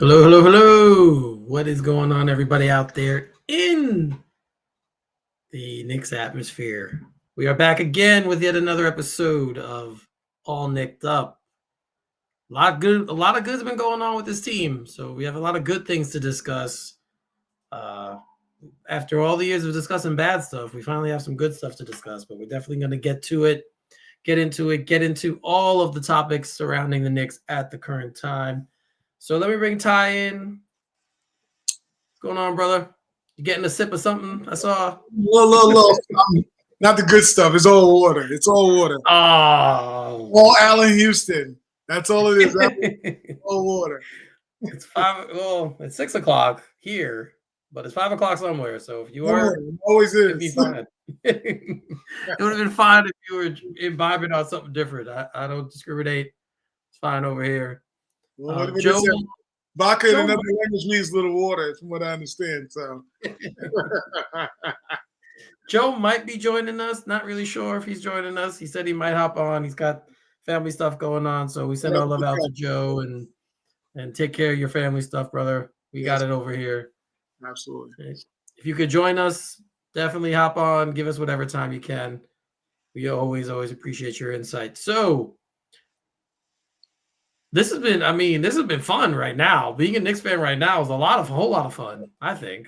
Hello, hello, hello. What is going on, everybody out there in the Knicks atmosphere? We are back again with yet another episode of All Knicked Up. A lot of good's been going on with this team, so we have a lot of good things to discuss. After all the years of discussing bad stuff, we finally have some good stuff to discuss, but we're definitely going to get into all of the topics surrounding the Knicks at the current time. So let me bring Ty in. What's going on, brother? You getting a sip of something? I saw. Look. Not the good stuff. It's all water. It's all water. Oh. All Allen Houston. That's all it is. All water. It's 5. Well, it's 6 o'clock here, but it's 5 o'clock somewhere. So if you were, it always it'd be is. fine. It would have been fine if you were imbibing on something different. I don't discriminate. It's fine over here. Well, Joe, vodka in another language means little water, from what I understand. So Joe might be joining us. Not really sure if he's joining us. He said he might hop on. He's got family stuff going on, so we send our love out to Joe and take care of your family stuff, brother. We got it over here. Absolutely. If you could join us, definitely hop on. Give us whatever time you can. We always appreciate your insight. So this has been fun right now. Being a Knicks fan right now is a whole lot of fun, I think.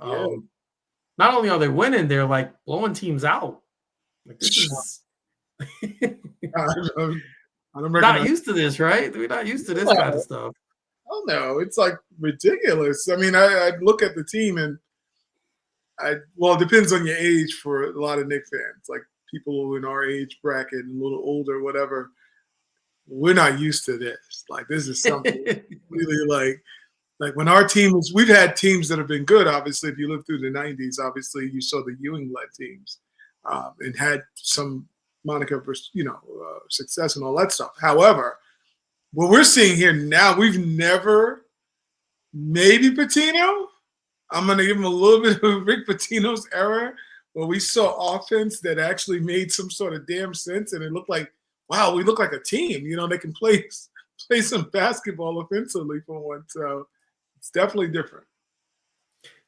Yeah. Not only are they winning, they're like blowing teams out. Like this is not used to this, right? We're not used to this kind of stuff. Oh no, it's like ridiculous. I mean, I look at the team and it depends on your age for a lot of Knicks fans. Like people in our age bracket and a little older, whatever. We're not used to this. Like this is something really like when our team was, we've had teams that have been good. Obviously, if you lived through the 90s, obviously you saw the Ewing-led teams and had some moniker for, success and all that stuff. However, what we're seeing here now, we've never, maybe Pitino, I'm going to give him a little bit of Rick Pitino's era, where we saw offense that actually made some sort of damn sense, and it looked like, wow, we look like a team. They can play some basketball offensively for one. So it's definitely different.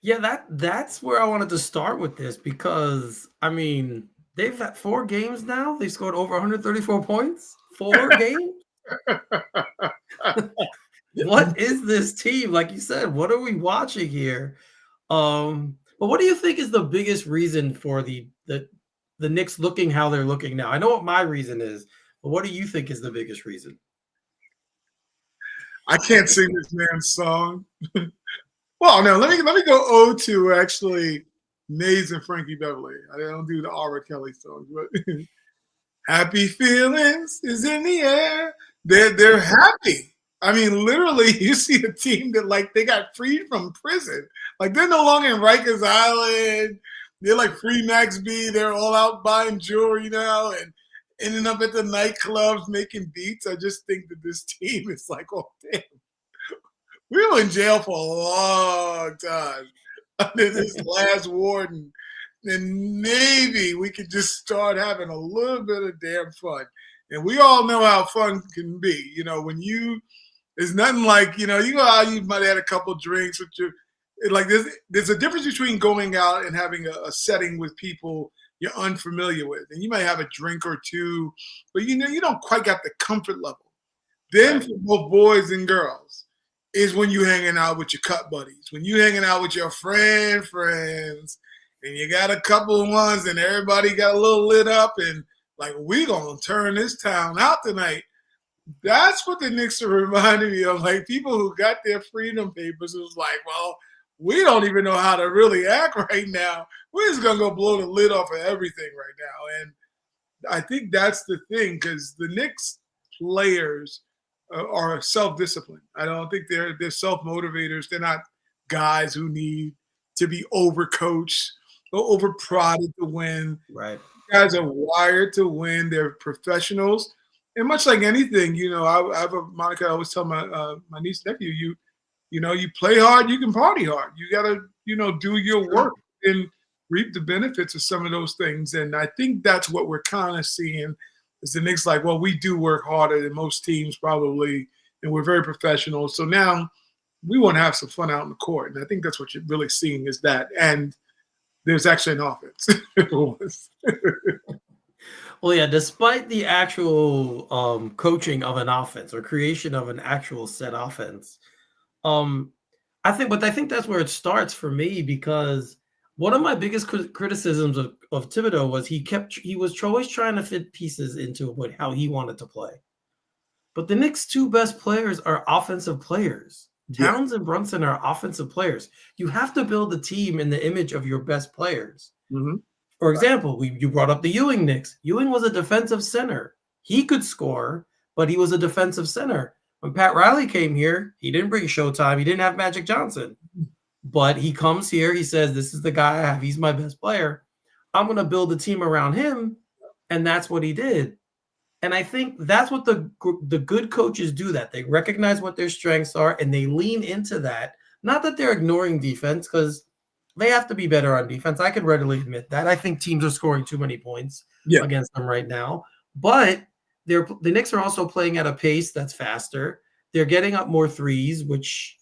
Yeah, that's where I wanted to start with this because, they've had 4 games now. They've scored over 134 points. 4 games? What is this team? Like you said, what are we watching here? But what do you think is the biggest reason for the Knicks looking how they're looking now? I know what my reason is, but what do you think is the biggest reason? I can't sing this man's song. Well, no, let me go to actually Mays and Frankie Beverly. I don't do the R. Kelly songs, but happy feelings is in the air. They're happy. I mean, literally, you see a team that like they got freed from prison. Like they're no longer in Rikers Island. They're like free Max B. They're all out buying jewelry now and ending up at the nightclubs making beats. I just think that this team is like, oh damn, we were in jail for a long time under this last warden. And maybe we could just start having a little bit of damn fun. And we all know how fun can be. When there's nothing like, you go out, you might have had a couple drinks with your, like there's a difference between going out and having a setting with people you're unfamiliar with. And you might have a drink or two, but you don't quite got the comfort level. Then for both boys and girls is when you hanging out with your cut buddies, when you hanging out with your friends, and you got a couple of ones and everybody got a little lit up and like, we gonna turn this town out tonight. That's what the Knicks are reminding me of. Like people who got their freedom papers, it was like, well, we don't even know how to really act right now. We're just gonna go blow the lid off of everything right now. And I think that's the thing, because the Knicks players are self-disciplined. I don't think they're self-motivators. They're not guys who need to be overcoached or over-prodded to win. Right. Guys are wired to win. They're professionals. And much like anything, I have a Monica, I always tell my niece and nephew, you play hard, you can party hard. You got to, do your work and reap the benefits of some of those things. And I think that's what we're kind of seeing is the Knicks like, well, we do work harder than most teams probably, and we're very professional. So now we want to have some fun out in the court. And I think that's what you're really seeing is that. And there's actually an offense. Well, yeah, despite the actual coaching of an offense or creation of an actual set offense, um, I think that's where it starts for me because one of my biggest criticisms of Thibodeau was he was always trying to fit pieces into how he wanted to play. But the Knicks' two best players are offensive players. Yeah. Towns and Brunson are offensive players. You have to build a team in the image of your best players. Mm-hmm. For example, you brought up the Ewing Knicks. Ewing was a defensive center. He could score, but he was a defensive center. When Pat Riley came here, he didn't bring Showtime. He didn't have Magic Johnson. But he comes here. He says, this is the guy I have. He's my best player. I'm going to build a team around him. And that's what he did. And I think that's what the good coaches do, that they recognize what their strengths are and they lean into that. Not that they're ignoring defense, because they have to be better on defense. I can readily admit that. I think teams are scoring too many points against them right now. But the Knicks are also playing at a pace that's faster. They're getting up more threes, which,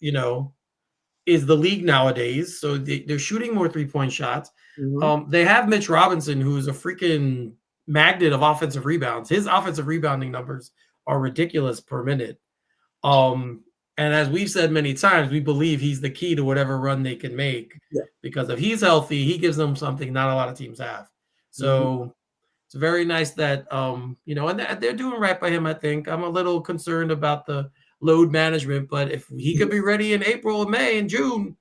is the league nowadays. So they're shooting more three-point shots. Mm-hmm. They have Mitch Robinson, who's a freaking magnet of offensive rebounds. His offensive rebounding numbers are ridiculous per minute. And as we've said many times, we believe he's the key to whatever run they can make. Yeah. Because if he's healthy, he gives them something not a lot of teams have. So it's very nice that, and they're doing right by him, I think. I'm a little concerned about the load management, but if he could be ready in April, May, and June,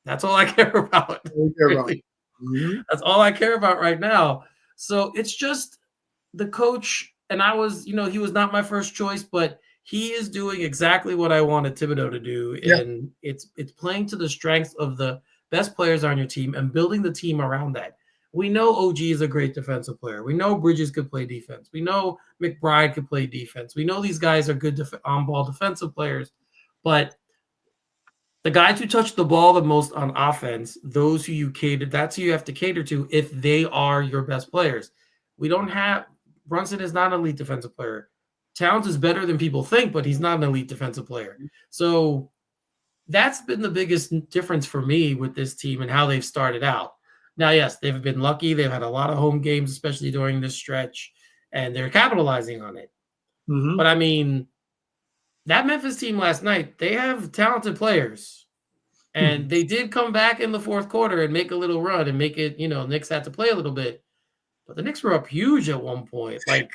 that's all I care about. Really. That's all I care about right now. So it's just the coach, and he was not my first choice, but he is doing exactly what I wanted Thibodeau to do. And it's playing to the strengths of the best players on your team and building the team around that. We know OG is a great defensive player. We know Bridges could play defense. We know McBride could play defense. We know these guys are good on-ball defensive players. But the guys who touch the ball the most on offense, those who you cater, that's who you have to cater to if they are your best players. Brunson is not an elite defensive player. Towns is better than people think, but he's not an elite defensive player. So that's been the biggest difference for me with this team and how they've started out. Now, yes, they've been lucky. They've had a lot of home games, especially during this stretch, and they're capitalizing on it. Mm-hmm. But, I mean, that Memphis team last night, they have talented players. And they did come back in the fourth quarter and make a little run and make it, Knicks had to play a little bit. But the Knicks were up huge at one point. Like,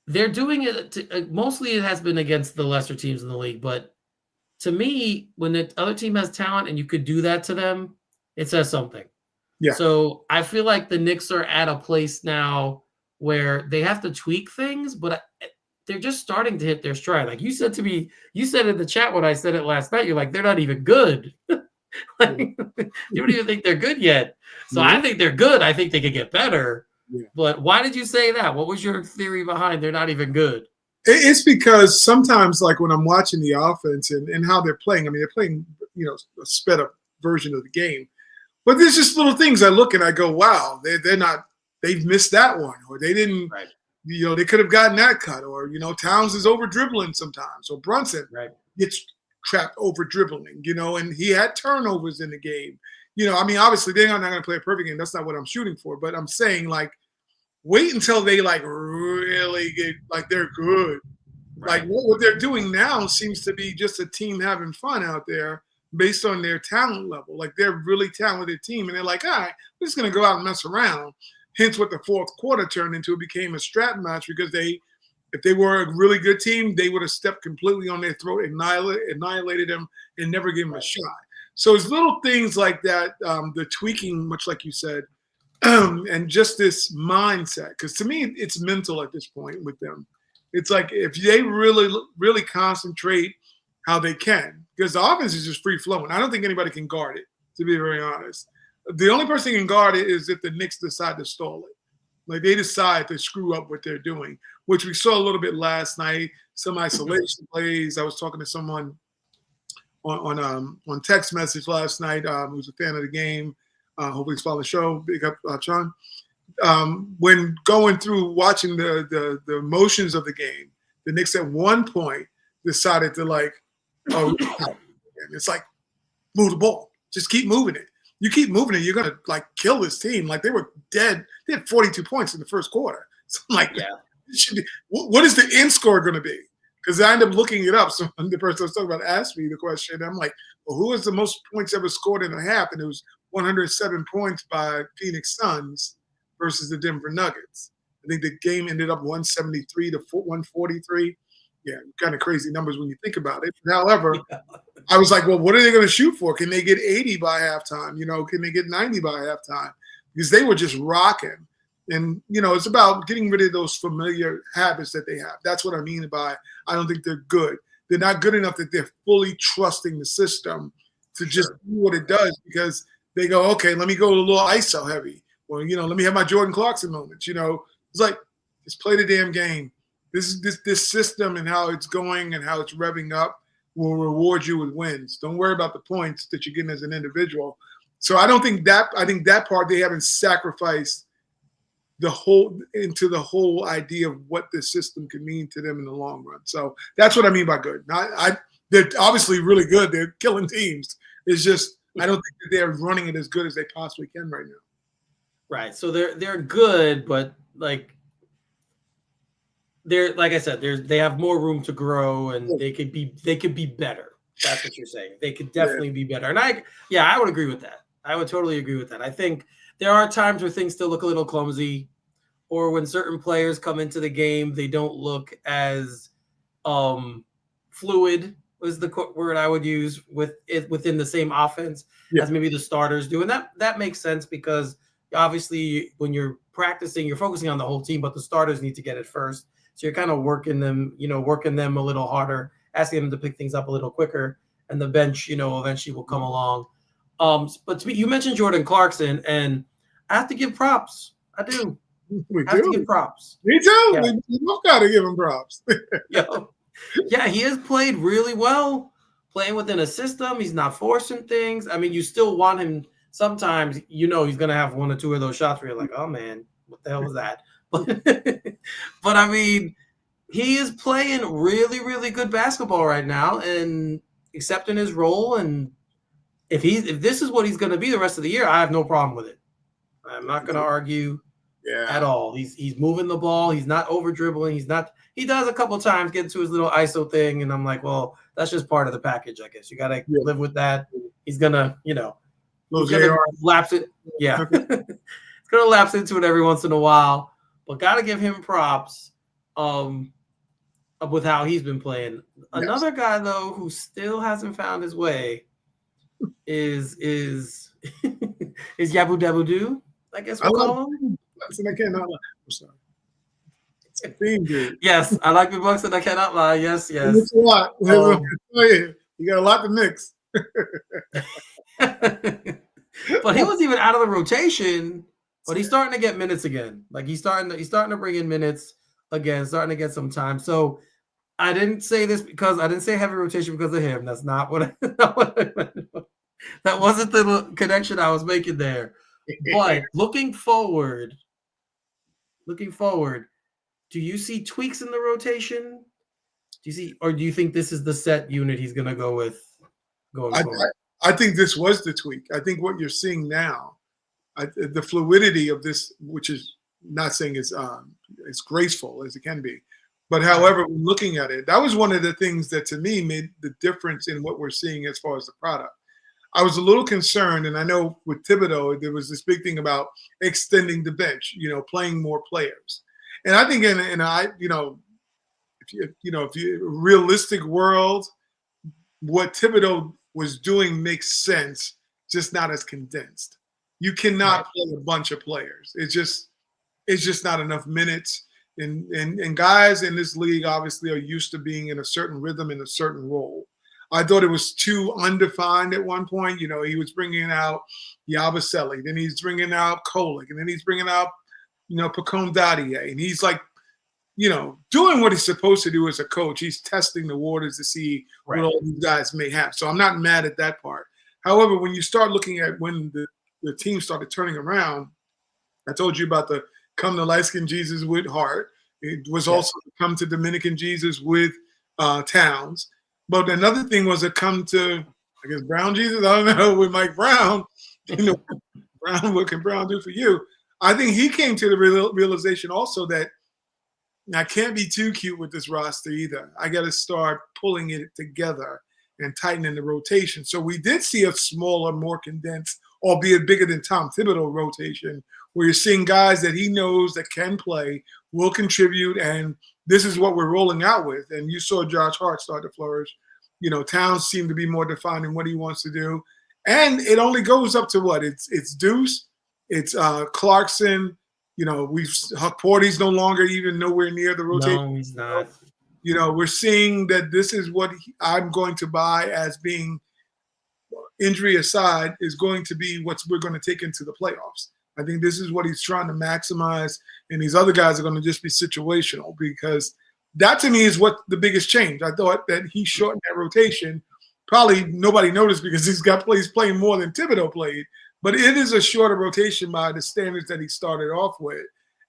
they're doing it, mostly it has been against the lesser teams in the league. But to me, when the other team has talent and you could do that to them, it says something. Yeah. So I feel like the Knicks are at a place now where they have to tweak things, but they're just starting to hit their stride. Like you said to me, you said in the chat when I said it last night, you're like, they're not even good. Like, you don't even think they're good yet. So I think they're good. I think they could get better. Yeah. But why did you say that? What was your theory behind they're not even good? It's because sometimes, like when I'm watching the offense and how they're playing, I mean, they're playing, a sped up version of the game. But there's just little things I look and I go, wow, they've missed that one, or they didn't, they could have gotten that cut, or, Towns is over dribbling sometimes, or Brunson gets trapped over dribbling, and he had turnovers in the game. I mean, obviously they're not going to play a perfect game. That's not what I'm shooting for, but I'm saying, like, wait until they really get, like, they're good. Like what they're doing now seems to be just a team having fun out there based on their talent level. Like they're really talented team, and they're like, all right, we're just going to go out and mess around. Hence what the fourth quarter turned into. It became a strap match because if they were a really good team, they would have stepped completely on their throat, annihilated them, and never gave them a shot. So it's little things like that, the tweaking, much like you said, and just this mindset. Because to me, it's mental at this point with them. It's like if they really, really concentrate how they can, because the offense is just free flowing. I don't think anybody can guard it, to be very honest. The only person who can guard it is if the Knicks decide to stall it. Like they decide to screw up what they're doing, which we saw a little bit last night. Some isolation plays. I was talking to someone on text message last night who's a fan of the game. Hopefully he's following the show. Big up, Sean. When going through watching the motions of the game, the Knicks at one point decided to Oh, it's like move the ball. Just keep moving it. You keep moving it, you're gonna like kill this team. Like they were dead. They had 42 points in the first quarter. So I'm like, Yeah. what is the end score going to be? Because I ended up looking it up. So the person I was talking about asked me the question. I'm like, well, who has the most points ever scored in a half? And it was 107 points by Phoenix Suns versus the Denver Nuggets. I think the game ended up 173 to 143. Yeah, kind of crazy numbers when you think about it. However, Yeah. I was like, well, what are they going to shoot for? Can they get 80 by halftime? Can they get 90 by halftime? Because they were just rocking. And, it's about getting rid of those familiar habits that they have. That's what I mean by I don't think they're good. They're not good enough that they're fully trusting the system to just do what it does because they go, okay, let me go a little ISO heavy. Or, let me have my Jordan Clarkson moments. It's like, just play the damn game. This system and how it's going and how it's revving up will reward you with wins. Don't worry about the points that you're getting as an individual. So I think that part they haven't sacrificed the whole idea of what this system can mean to them in the long run. So that's what I mean by good. They're obviously really good. They're killing teams. It's just I don't think that they're running it as good as they possibly can right now. Right. So they're good, but like I said, they have more room to grow, and they could be better. That's what you're saying. They could definitely be better. And I would agree with that. I would totally agree with that. I think there are times where things still look a little clumsy, or when certain players come into the game, they don't look as fluid was the word I would use within the same offense as maybe the starters do. And that makes sense because obviously when you're practicing, you're focusing on the whole team, but the starters need to get it first. So you're kind of working them a little harder, asking them to pick things up a little quicker, and the bench, eventually will come along. But to me, you mentioned Jordan Clarkson, and I have to give props. I do. I have to give props. Me too. Yeah. We both got to give him props. Yeah, he has played really well, playing within a system. He's not forcing things. I mean, you still want him. Sometimes, he's going to have one or two of those shots where you're like, oh, man, what the hell was that? But I mean, he is playing really, really good basketball right now and accepting his role. And if this is what he's going to be the rest of the year, I have no problem with it. I'm not going to argue at all. He's moving the ball. He's not over dribbling. He does a couple times get into his little ISO thing. And I'm like, well, that's just part of the package, I guess. You got to live with that. He's going to, he's going to lapse it. Yeah. It's going to lapse into it every once in a while. But got to give him props with how he's been playing. Another guy, though, who still hasn't found his way is Yabu Dabudoo, I guess we'll call him. I cannot lie. I'm sorry. It's a theme, dude. Yes, I like the Bucks and I cannot lie. Yes. It's a lot. You got a lot to mix. But he was even out of the rotation, but he's starting to get minutes again. Like he's starting to bring in minutes again, starting to get some time. So I didn't say this because I didn't say heavy rotation because of him. That's not what I meant. That wasn't the connection I was making there. But looking forward, do you see tweaks in the rotation? Or do you think this is the set unit he's going to go with going forward? I think this was the tweak. I think what you're seeing now, the fluidity of this, which is not saying it's as graceful as it can be, but however, looking at it, that was one of the things that to me made the difference in what we're seeing as far as the product. I was a little concerned, and I know with Thibodeau, there was this big thing about extending the bench, playing more players. And I think in if you realistic world, what Thibodeau was doing makes sense, just not as condensed. You cannot play a bunch of players. It's just not enough minutes. And guys in this league obviously are used to being in a certain rhythm in a certain role. I thought it was too undefined at one point. He was bringing out Yabusele, then he's bringing out Kolek, and then he's bringing out, Pacome Dadier. And he's like, doing what he's supposed to do as a coach. He's testing the waters to see what all these guys may have. So I'm not mad at that part. However, when you start looking at when the team started turning around, I told you about the come to light-skinned Jesus with Hart. It was also come to Dominican Jesus with Towns. But another thing was to come to, I guess, Brown Jesus. I don't know, with Mike Brown. Brown, what can Brown do for you? I think he came to the realization also that I can't be too cute with this roster either. I got to start pulling it together and tightening the rotation. So we did see a smaller, more condensed, albeit bigger than Tom Thibodeau rotation, where you're seeing guys that he knows that can play, will contribute, and this is what we're rolling out with. And you saw Josh Hart start to flourish. Towns seemed to be more defined in what he wants to do. And it only goes up to what? It's Deuce, it's Clarkson. Huck Porty's no longer even nowhere near the rotation. No, he's not. We're seeing that this is what I'm going to buy as being, injury aside, is going to be what we're going to take into the playoffs. I think this is what he's trying to maximize, and these other guys are going to just be situational, because that to me is what the biggest change. I thought that he shortened that rotation. Probably nobody noticed because he's playing more than Thibodeau played, but it is a shorter rotation by the standards that he started off with.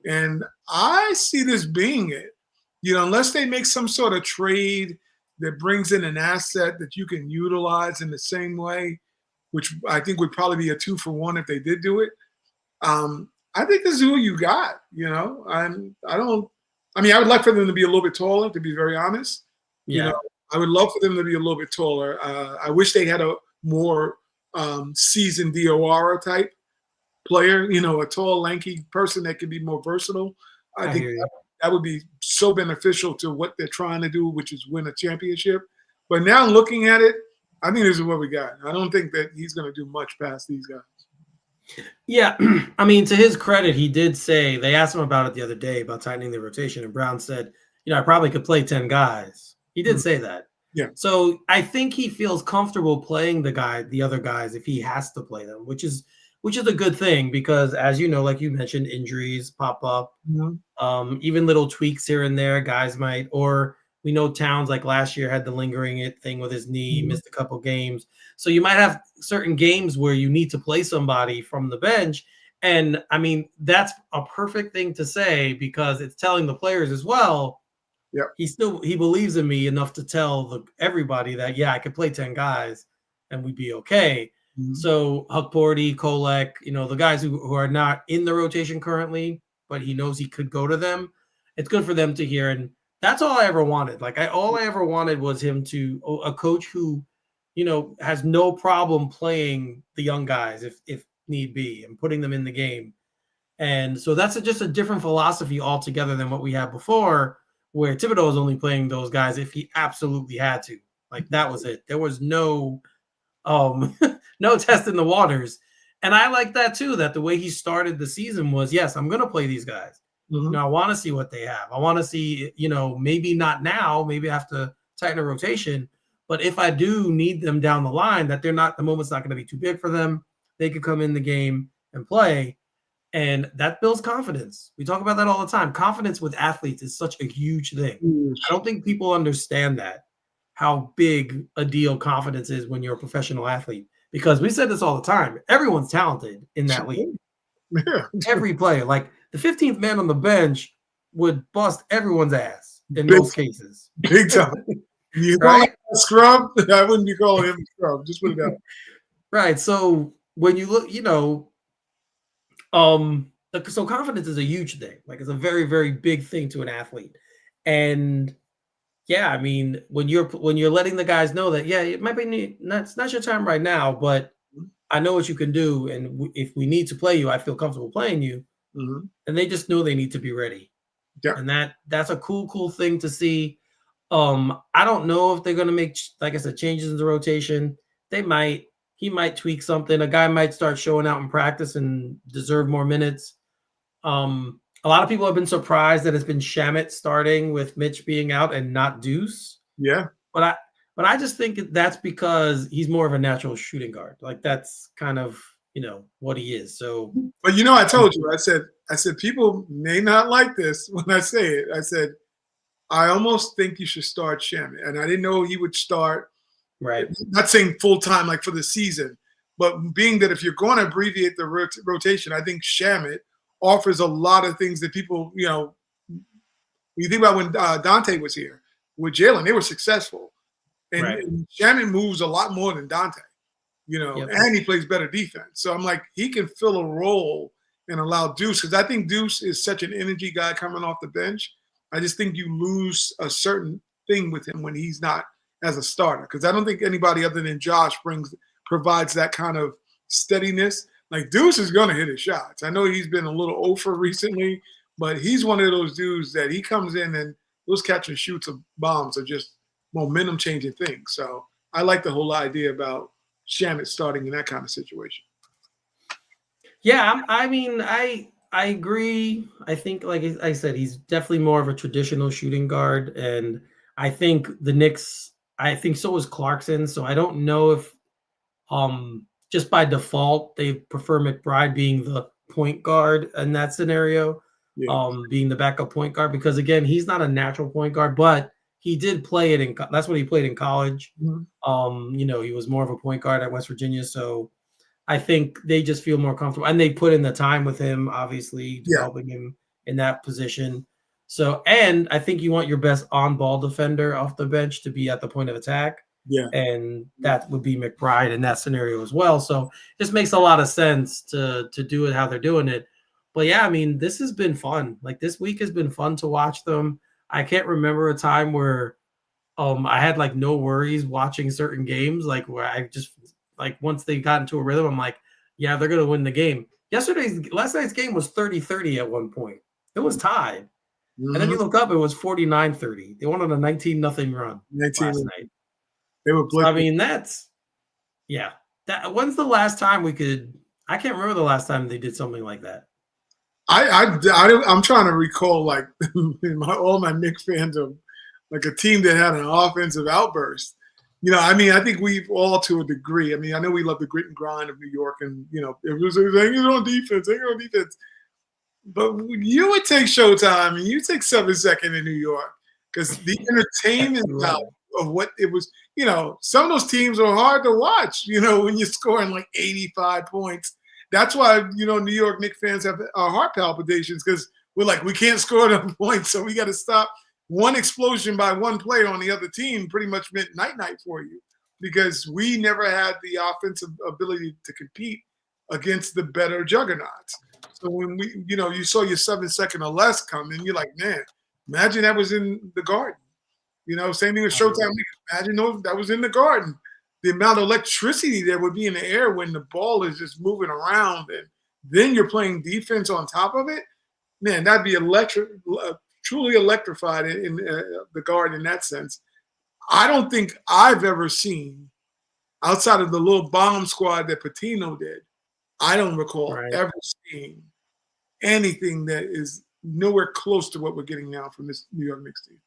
And I see this being it. Unless they make some sort of trade that brings in an asset that you can utilize in the same way, which I think would probably be a 2-for-1 if they did do it. I think this is who you got. I would like for them to be a little bit taller, to be very honest. Yeah. I would love for them to be a little bit taller. I wish they had a more seasoned Diawara type player, a tall, lanky person that could be more versatile. I think that would be so beneficial to what they're trying to do, which is win a championship. But now looking at it, I think this is what we got. I don't think that he's going to do much past these guys. Yeah, I mean, to his credit, he did say, they asked him about it the other day about tightening the rotation, and Brown said, I probably could play 10 guys. He did say that. Yeah. So I think he feels comfortable playing the other guys if he has to play them, which is a good thing, because as you know, like you mentioned, injuries pop up. Mm-hmm. Even little tweaks here and there, guys might, or we know Towns, like last year, had the lingering thing with his knee, missed a couple games. So you might have certain games where you need to play somebody from the bench. And I mean, that's a perfect thing to say, because it's telling the players as well. Yeah. He believes in me enough to tell everybody that, yeah, I could play 10 guys and we'd be okay. Mm-hmm. So Huck Porty, Kolek, the guys who are not in the rotation currently, but he knows he could go to them. It's good for them to hear. And that's all I ever wanted. All I ever wanted was him a coach who, has no problem playing the young guys if need be, and putting them in the game. And so that's just a different philosophy altogether than what we had before, where Thibodeau was only playing those guys if he absolutely had to. That was it. There was no no test in the waters. And I like that too, that the way he started the season was, yes, I'm going to play these guys. Mm-hmm. I want to see what they have. I want to see, maybe not now, maybe I have to tighten the rotation. But if I do need them down the line, that the moment's not going to be too big for them. They could come in the game and play. And that builds confidence. We talk about that all the time. Confidence with athletes is such a huge thing. I don't think people understand how big a deal confidence is when you're a professional athlete. Because we said this all the time. Everyone's talented in that league. Yeah. Every player. The 15th man on the bench would bust everyone's ass in most cases. Big time. You call him a scrub? I wouldn't be calling him a scrub. Just put it out. Right. So when you look, so confidence is a huge thing. It's a very, very big thing to an athlete. And yeah, I mean, when you're letting the guys know that, yeah, it might be it's not your time right now, but I know what you can do, and if we need to play you, I feel comfortable playing you. Mm-hmm. And they just know they need to be ready. Yeah. And that's a cool thing to see. I don't know if they're going to make, like I said, changes in the rotation. They might. He might tweak something. A guy might start showing out in practice and deserve more minutes. A lot of people have been surprised that it's been Shamet starting with Mitch being out and not Deuce. Yeah. But I just think that's because he's more of a natural shooting guard. That's kind of, what he is. So, but I told you, I said people may not like this when I say it. I said, I almost think you should start Shamet. And I didn't know he would start. Right. Not saying full time for the season, but being that if you're going to abbreviate the rotation, I think Shamet offers a lot of things that people, when you think about when Dante was here with Jalen, they were successful. Right. And Shannon moves a lot more than Dante, Yep. and he plays better defense. So I'm like, he can fill a role and allow Deuce, because I think Deuce is such an energy guy coming off the bench. I just think you lose a certain thing with him when he's not as a starter, because I don't think anybody other than Josh provides that kind of steadiness. Like Deuce is going to hit his shots. I know he's been a little over recently, but he's one of those dudes that he comes in and those catch and shoots of bombs are just momentum changing things. So I like the whole idea about Shannon starting in that kind of situation. Yeah, I mean, I agree. I think, like I said, he's definitely more of a traditional shooting guard, and I think the Knicks. I think so is Clarkson. So I don't know if just by default they prefer McBride being the point guard in that scenario, Yeah. being the backup point guard, because again, he's not a natural point guard, but he did play it that's what he played in college. Mm-hmm. He was more of a point guard at West Virginia, so I think they just feel more comfortable, and they put in the time with him, obviously Yeah. developing him in that position. So, and I think you want your best on-ball defender off the bench to be at the point of attack. Yeah. And that would be McBride in that scenario as well. So this makes a lot of sense to do it how they're doing it. But yeah, I mean, this has been fun. Like this week has been fun to watch them. I can't remember a time where I had like no worries watching certain games, like where I just like once they got into a rhythm, I'm like, yeah, they're gonna win the game. Last night's game was 30-30 at one point. It was tied. Mm-hmm. And then you look up, it was 49-30. They went on a 19-0 run 19 last night. They were So, I mean, when's the last time I can't remember the last time they did something like that. I'm trying to recall like all my Knicks fans of like a team that had an offensive outburst. I mean, I think we've all to a degree. I mean, I know we love the grit and grind of New York, and it was hanging on defense. But you would take Showtime and you take 7 Second in New York, because the entertainment of what it was. Some of those teams are hard to watch. When you're scoring like 85 points. That's why New York Knicks fans have our heart palpitations, because we're like, we can't score enough points, so we got to stop. One explosion by one player on the other team pretty much meant night for you, because we never had the offensive ability to compete against the better juggernauts. So when you saw your 7 second or less come in, you're like, man, imagine that was in the Garden. Same thing with Showtime. Imagine that was in the Garden. The amount of electricity that would be in the air when the ball is just moving around, and then you're playing defense on top of it. Man, that'd be truly electrified in the Garden in that sense. I don't think I've ever seen, outside of the little bomb squad that Patino did, I don't recall ever seeing anything that is nowhere close to what we're getting now from this New York Knicks team.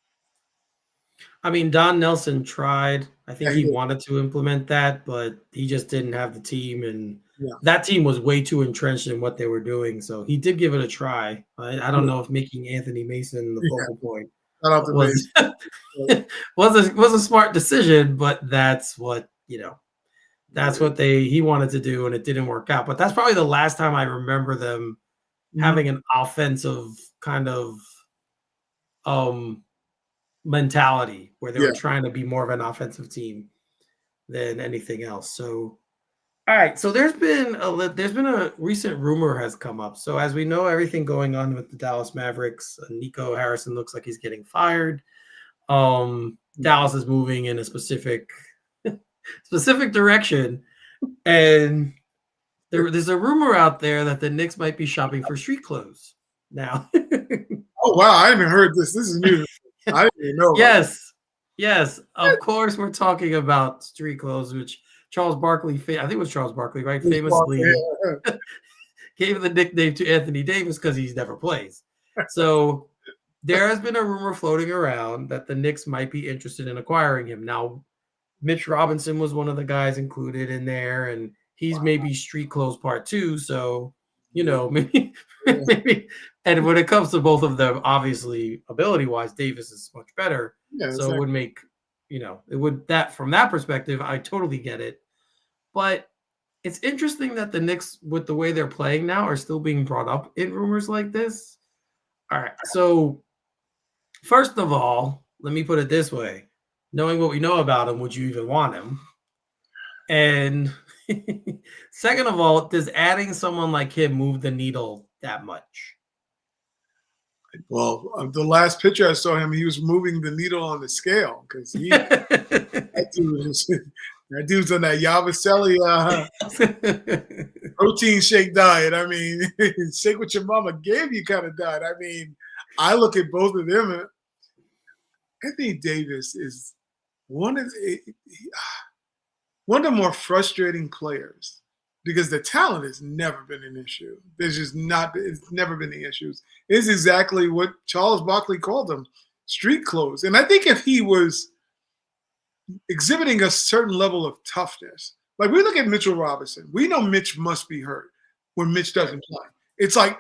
I mean, Don Nelson tried. I think he wanted to implement that, but he just didn't have the team, and that team was way too entrenched in what they were doing. So he did give it a try. I don't know if making Anthony Mason the focal point was a smart decision, but that's what that's what he wanted to do, and it didn't work out. But that's probably the last time I remember them having an offensive kind of mentality where they were trying to be more of an offensive team than anything else. So, all right. So there's been a recent rumor has come up. So as we know, everything going on with the Dallas Mavericks, Nico Harrison looks like he's getting fired. Dallas is moving in a specific direction, and there's a rumor out there that the Knicks might be shopping for street clothes now. Oh wow, I haven't heard this. This is new. I didn't even know. Yes. Of course, we're talking about street clothes, which Charles Barkley, I think it was Charles Barkley, right? Famously gave the nickname to Anthony Davis because he's never plays. So there has been a rumor floating around that the Knicks might be interested in acquiring him. Now, Mitch Robinson was one of the guys included in there, and he's maybe street clothes part 2. So, maybe. And when it comes to both of them, obviously, ability-wise, Davis is much better. So it would make, it would that from that perspective, I totally get it. But it's interesting that the Knicks, with the way they're playing now, are still being brought up in rumors like this. All right. So first of all, let me put it this way. knowing what we know about him, would you even want him? And second of all, does adding someone like him move the needle that much? Well, the last picture I saw him, he was moving the needle on the scale because that dude is, that dude's on that Yabusele protein shake diet. I mean, shake what your mama gave you kind of diet. I mean, I look at both of them. And Anthony Davis is one of one of the more frustrating players because the talent has never been an issue. There's just not, it's never been the issues. It's exactly what Charles Barkley called them, street clothes. And I think if he was exhibiting a certain level of toughness, like we look at Mitchell Robinson, we know Mitch must be hurt when Mitch doesn't play. It's like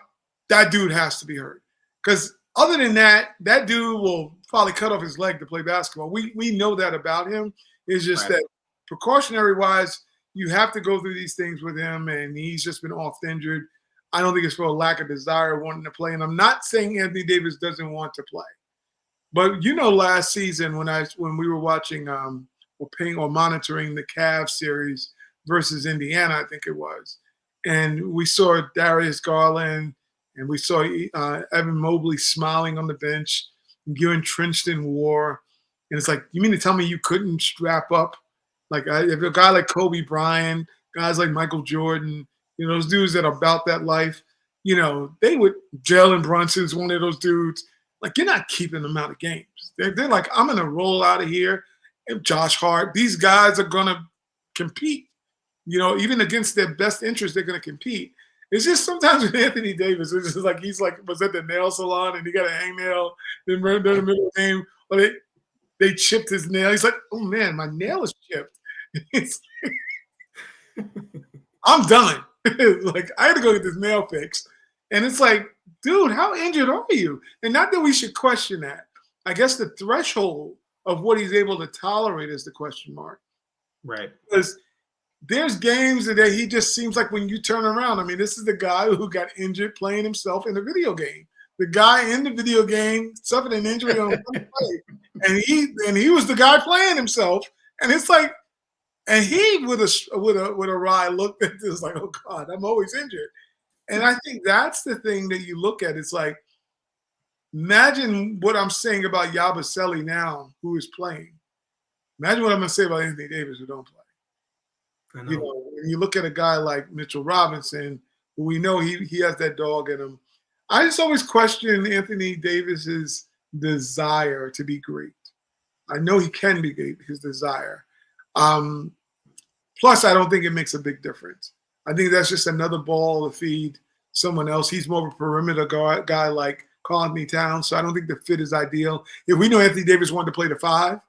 that dude has to be hurt. Because other than that, that dude will probably cut off his leg to play basketball. We know that about him. It's just that precautionary wise, you have to go through these things with him, and he's just been oft injured. I don't think it's for a lack of desire wanting to play. And I'm not saying Anthony Davis doesn't want to play. But you know, last season when we were watching or monitoring the Cavs series versus Indiana, I think it was, and we saw Darius Garland and we saw Evan Mobley smiling on the bench, and you entrenched in war, and it's like, you mean to tell me you couldn't strap up? Like if a guy like Kobe Bryant, guys like Michael Jordan, you know, those dudes that are about that life, you know, they would. Jalen Brunson's one of those dudes. Like, you're not keeping them out of games. They're like, I'm going to roll out of here. And Josh Hart, these guys are going to compete. You know, even against their best interest, they're going to compete. It's just sometimes with Anthony Davis, it's just like he's like was at the nail salon and he got a hangnail in the middle of the game. Or they chipped his nail. He's like, oh man, my nail is chipped. I'm done. Like, I had to go get this nail fixed. And it's like, dude, how injured are you? And not that we should question that. I guess the threshold of what he's able to tolerate is the question mark. Right. Because there's games that he just seems like when you turn around, I mean, this is the guy who got injured playing himself in a video game. The guy in the video game suffered an injury on one play, and he was the guy playing himself. And it's like, and he with a wry look that is like, oh God, I'm always injured. And I think that's the thing that you look at. It's like, imagine what I'm saying about Yabusele now, who is playing. Imagine what I'm going to say about Anthony Davis, who don't play. I know. You know, when you look at a guy like Mitchell Robinson, who we know he has that dog in him. I just always question Anthony Davis's desire to be great. I know he can be great, his desire. Plus, I don't think it makes a big difference. I think that's just another ball to feed someone else. He's more of a perimeter guy like Karl-Anthony Towns, so I don't think the fit is ideal. If we know Anthony Davis wanted to play the 5,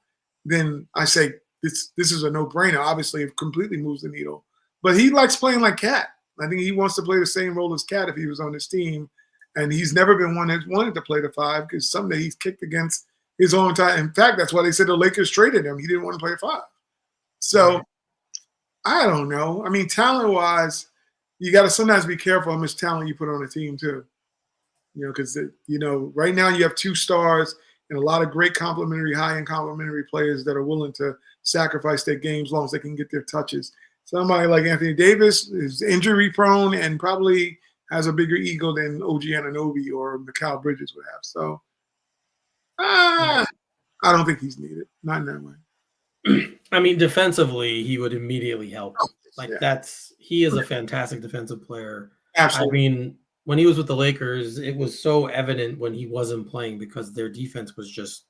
then I say this is a no-brainer. Obviously, it completely moves the needle. But he likes playing like Cat. I think he wants to play the same role as Cat if he was on his team. And he's never been one that wanted to play the 5 because someday he's kicked against his own time. In fact, that's why they said the Lakers traded him. He didn't want to play 5. So I don't know. I mean, talent-wise, you got to sometimes be careful how much talent you put on a team too. You know, because right now you have 2 stars and a lot of great high-end complimentary players that are willing to sacrifice their games as long as they can get their touches. Somebody like Anthony Davis is injury-prone and probably has a bigger ego than OG Anunoby or Mikal Bridges would have. So I don't think he's needed. Not in that way. I mean, defensively, he would immediately help. He is a fantastic defensive player. Absolutely. I mean, when he was with the Lakers, it was so evident when he wasn't playing because their defense was just,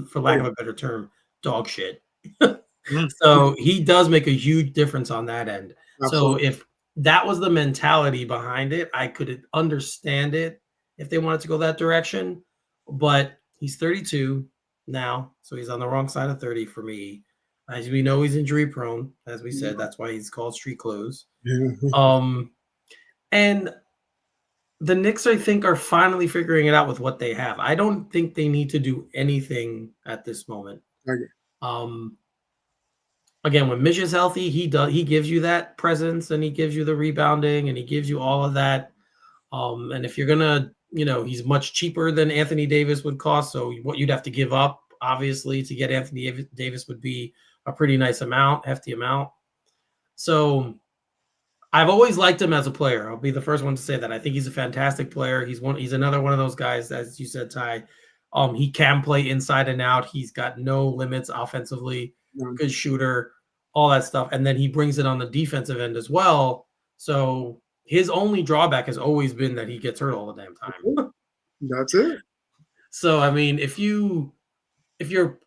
for lack of a better term, dog shit. So he does make a huge difference on that end. Absolutely. So if that was the mentality behind it, I could understand it if they wanted to go that direction. But he's 32 now, so he's on the wrong side of 30 for me. As we know, he's injury prone, as we said. That's why he's called street clothes. And the Knicks, I think, are finally figuring it out with what they have. I don't think they need to do anything at this moment. Again, when Mitch is healthy, he gives you that presence and he gives you the rebounding and he gives you all of that. And if you're gonna, he's much cheaper than Anthony Davis would cost. So what you'd have to give up, obviously, to get Anthony Davis would be a pretty nice amount, hefty amount. So I've always liked him as a player. I'll be the first one to say that. I think he's a fantastic player. He's another one of those guys, as you said, Ty. He can play inside and out. He's got no limits offensively, good shooter, all that stuff. And then he brings it on the defensive end as well. So his only drawback has always been that he gets hurt all the damn time. That's it. So I mean, if you're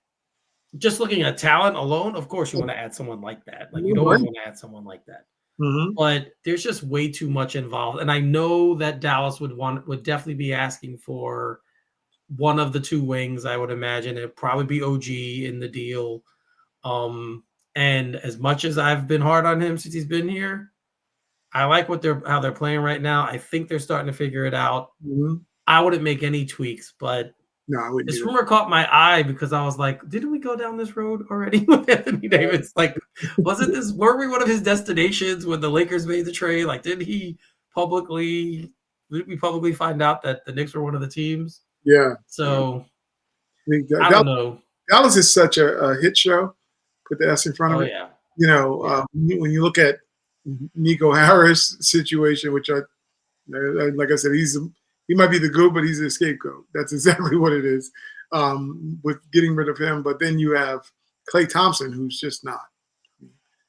just looking at talent alone, of course you want to add someone like that. Like you'd always want to add someone like that. Mm-hmm. But there's just way too much involved. And I know that Dallas would definitely be asking for one of the two wings, I would imagine. It'd probably be OG in the deal. And as much as I've been hard on him since he's been here, I like how they're playing right now. I think they're starting to figure it out. Mm-hmm. I wouldn't make any tweaks, but no, I wouldn't. This rumor caught my eye because I was like, didn't we go down this road already with Anthony Davis? Like, weren't we one of his destinations when the Lakers made the trade? Like, didn't we publicly find out that the Knicks were one of the teams? Yeah. So, I don't know. Dallas is such a hit show. Put the S in front of it. Yeah. You know, when you look at Nico Harris' situation, which like I said, he might be the goat, but he's the scapegoat. That's exactly what it is with getting rid of him. But then you have Klay Thompson, who's just not.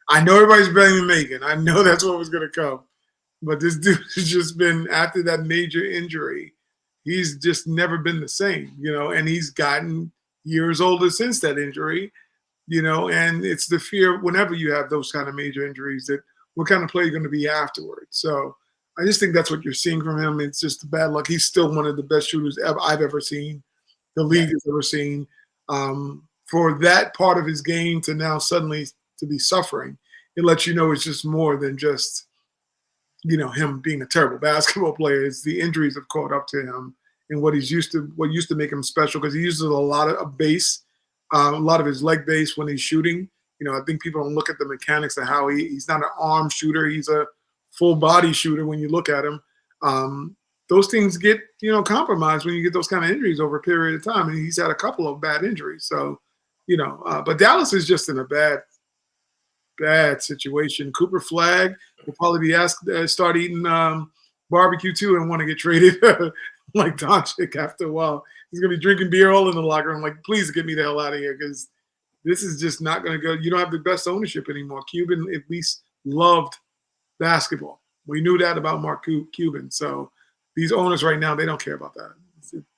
I know everybody's blaming Megan. I know that's what was going to come. But this dude has just been, after that major injury, he's just never been the same, you know, and he's gotten years older since that injury, you know, and it's the fear whenever you have those kind of major injuries that what kind of player you're going to be afterwards. So I just think that's what you're seeing from him. It's just bad luck. He's still one of the best shooters I've ever seen, the league has ever seen. For that part of his game to now suddenly to be suffering, it lets you know it's just more than just, you know, him being a terrible basketball player. It's the injuries have caught up to him and what used to make him special, because he uses a lot of base, a lot of his leg base when he's shooting. You know, I think people don't look at the mechanics of how he's not an arm shooter. He's a full body shooter when you look at him. Those things get, you know, compromised when you get those kind of injuries over a period of time. And he's had a couple of bad injuries. So, you know, but Dallas is just in a bad situation. Cooper Flagg will probably be asked to start eating barbecue too and want to get traded like Doncic after a while. He's going to be drinking beer all in the locker room. Like, please get me the hell out of here, because this is just not going to go. You don't have the best ownership anymore. Cuban at least loved basketball. We knew that about Mark Cuban. So these owners right now, they don't care about that.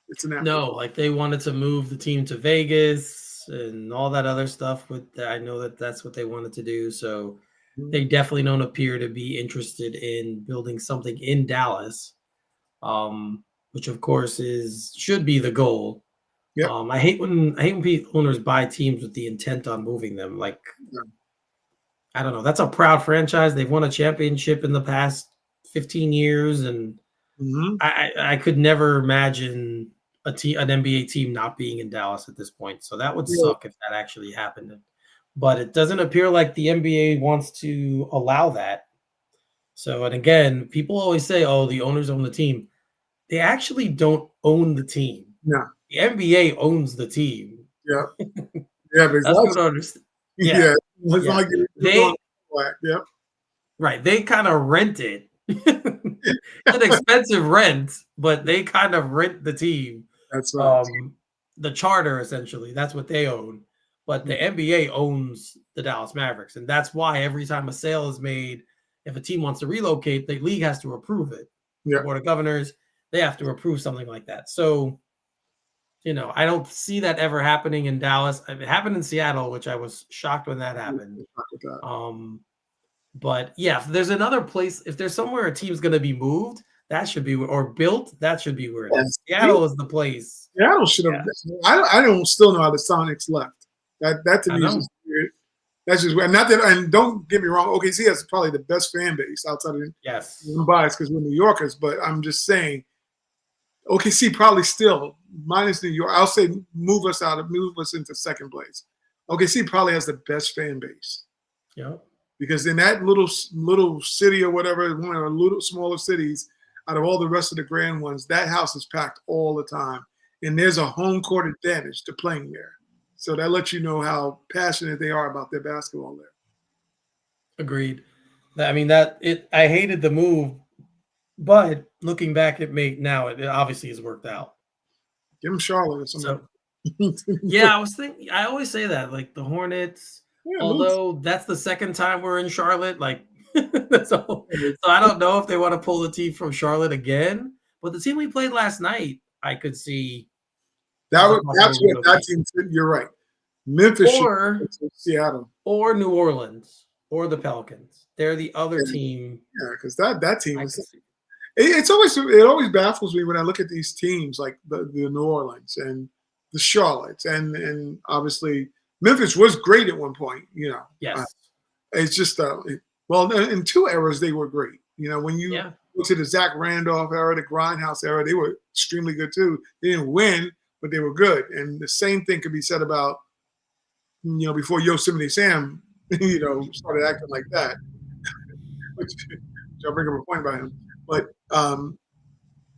It's an no, like they wanted to move the team to Vegas and all that other stuff. I know that's what they wanted to do. So they definitely don't appear to be interested in building something in Dallas, which of course should be the goal. Yep. I hate when owners buy teams with the intent on moving them. Like, I don't know. That's a proud franchise. They've won a championship in the past 15 years, and I could never imagine an NBA team not being in Dallas at this point. So that would suck if that actually happened. But it doesn't appear like the NBA wants to allow that. So, and again, people always say, "Oh, the owners own the team." They actually don't own the team. No. The NBA owns the team. Yeah. Yeah, but that's what I understand. Yeah. Like right. They kind of rent it. It's an expensive rent, but they kind of rent the team. That's right. The charter, essentially. That's what they own. But the NBA owns the Dallas Mavericks. And that's why every time a sale is made, if a team wants to relocate, the league has to approve it. Yeah. The Board of Governors, they have to approve something like that. So, you know, I don't see that ever happening in Dallas. It happened in Seattle, which I was shocked when that happened. But yeah, if there's another place, if there's somewhere a team's going to be moved, that should be or built. That should be where it is. Seattle is the place. Seattle should have. Yeah. I don't still know how the Sonics left. That to me is just weird. That's just weird. Not that, and don't get me wrong. OKC has probably the best fan base outside of I'm biased because we're New Yorkers, but I'm just saying. OKC probably still, minus New York, I'll say move us into second place. OKC probably has the best fan base. Yeah. Because in that little city or whatever, one of the little smaller cities, out of all the rest of the grand ones, that house is packed all the time. And there's a home court advantage to playing there. So that lets you know how passionate they are about their basketball there. Agreed. I mean I hated the move, but looking back at me now, it obviously has worked out. Give them Charlotte or something. So yeah, I was thinking. I always say that, like the Hornets. Yeah, lose. Although that's the second time we're in Charlotte, like so I don't know if they want to pull the team from Charlotte again. But the team we played last night, I could see as a That's possible what that relocate. team said. You're right. Memphis should Or Seattle. or New Orleans or the Pelicans. They're the other team Yeah, because that team I is. could see. It always baffles me when I look at these teams like the New Orleans and the Charlottes and obviously Memphis was great at one point. Yes. It's just well in two eras they were great. When you Yeah. go to the Zach Randolph era, the Grindhouse era, they were extremely good too. They didn't win, but they were good. And the same thing could be said about before Yosemite Sam started acting like that. Which I'll bring up a point about him, but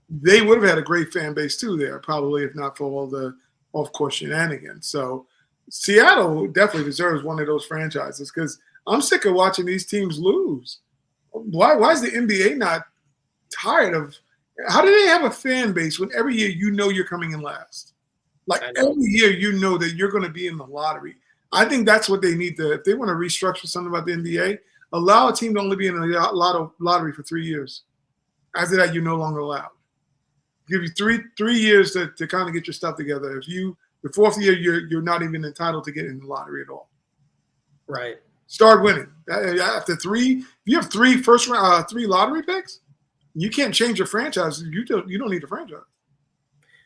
they would have had a great fan base too there, probably if not for all the off-course shenanigans. So Seattle definitely deserves one of those franchises because I'm sick of watching these teams lose. Why is the NBA not tired of? How do they have a fan base when every year you're coming in last? Like every year that you're going to be in the lottery. I think that's what they need to. If they want to restructure something about the NBA, allow a team to only be in a lottery for 3 years. After that, you're no longer allowed. Give you three years to kind of get your stuff together. If the fourth year, you're not even entitled to get in the lottery at all. Right. Start winning. After three, if you have three first round, three lottery picks, you can't change your franchise. You don't need a franchise.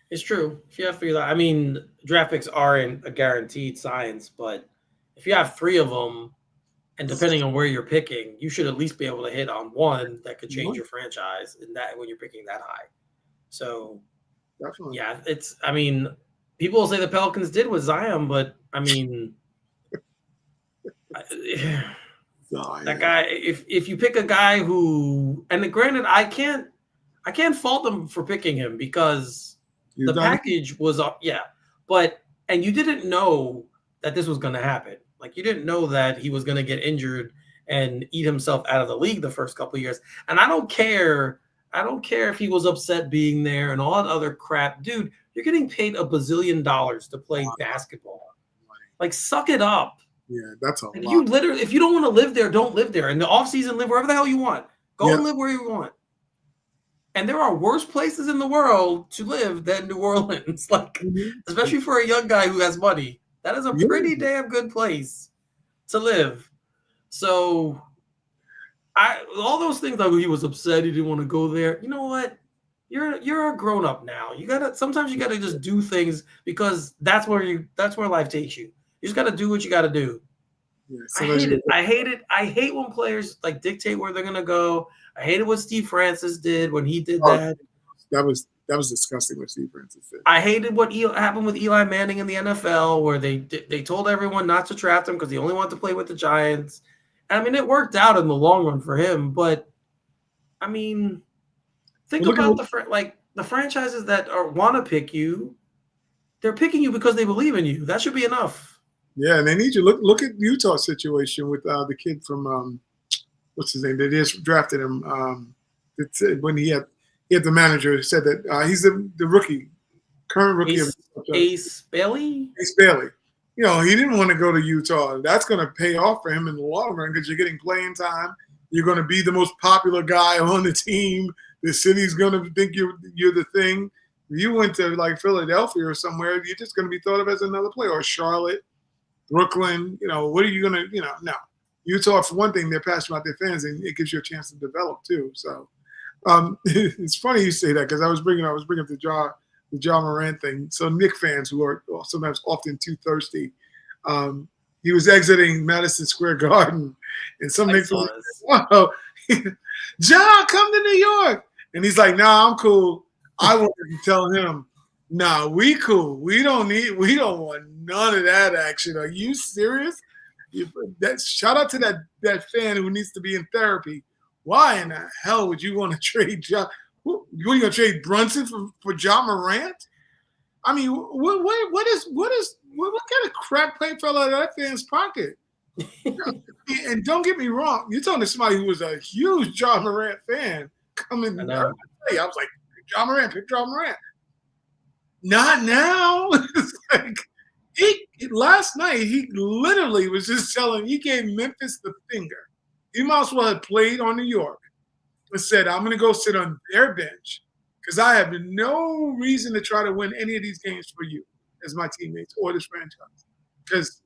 It's true. If you have three, I mean, draft picks aren't a guaranteed science, but if you have three of them, and depending on where you're picking, you should at least be able to hit on one that could change your franchise, and that when you're picking that high. So, definitely, yeah, I mean, people will say the Pelicans did with Zion, but I mean, that guy. If you pick a guy who, and granted, I can't fault them for picking him because the package was and you didn't know that this was going to happen. Like you didn't know that he was going to get injured and eat himself out of the league the first couple of years. And I don't care if he was upset being there and all that other crap. Dude, you're getting paid $1 bazillion to play basketball. Like suck it up. Yeah, that's a lot. You literally, if you don't want to live there, don't live there. In the offseason, live wherever the hell you want. Go and live where you want. And there are worse places in the world to live than New Orleans. Like, especially for a young guy who has money. That is a pretty damn good place to live. So, all those things like he was upset, he didn't want to go there. You know what? You're a grown up now. Sometimes you gotta just do things because that's where life takes you. You just gotta do what you gotta do. Yeah, I hate it. I hate when players like dictate where they're gonna go. I hated what Steve Francis did when he did that. That was disgusting what Steve Francis did. I hated what happened with Eli Manning in the NFL, where they told everyone not to draft him because he only wanted to play with the Giants. I mean, it worked out in the long run for him, but I mean, think about the franchises that want to pick you. They're picking you because they believe in you. That should be enough. Yeah, and they need you. Look at Utah's situation with the kid from what's his name? They just drafted him. When he had the manager said that he's the rookie, current rookie Ace Bailey. Ace Bailey. He didn't want to go to Utah. That's going to pay off for him in the long run because you're getting playing time. You're going to be the most popular guy on the team. The city's going to think you're the thing. If you went to like Philadelphia or somewhere, you're just going to be thought of as another player. Or Charlotte, Brooklyn. What are you going to? No. Utah, for one thing, they're passionate about their fans, and it gives you a chance to develop too. So it's funny you say that because I was bringing up the Ja Morant thing. So Knicks fans who are sometimes often too thirsty. He was exiting Madison Square Garden, and some Knicks fans like, "Whoa, Ja, come to New York," and he's like, "Nah, I'm cool." I wanted to tell him, "Nah, we cool. We don't want none of that action. Are you serious?" Shout out to that fan who needs to be in therapy. Why in the hell would you want to trade Ja? You going to trade Brunson for Ja Morant? I mean, what is what kind of crack pipe fell out of that fan's pocket? And don't get me wrong, you're talking to somebody who was a huge John Morant fan coming. I I know. was like, John Morant, pick John Morant. Not now. It's like last night he literally was just he gave Memphis the finger. He might as well have played on New York and said, I'm gonna go sit on their bench because I have no reason to try to win any of these games for you as my teammates or this franchise. Because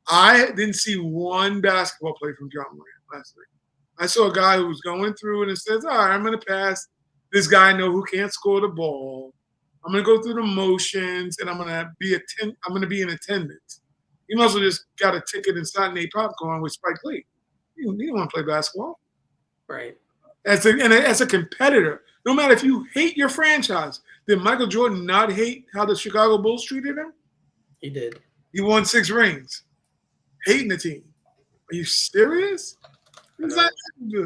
I didn't see one basketball play from John Morant last night. I saw a guy who was going through and it says, all right, I'm going to pass this guy I know who can't score the ball. I'm going to go through the motions and I'm going to be in attendance. You might as well just got a ticket and sat and ate popcorn with Spike Lee. You don't want to play basketball. Right. As a competitor, no matter if you hate your franchise, did Michael Jordan not hate how the Chicago Bulls treated him? He did. He won 6 rings. Hating the team. Are you serious?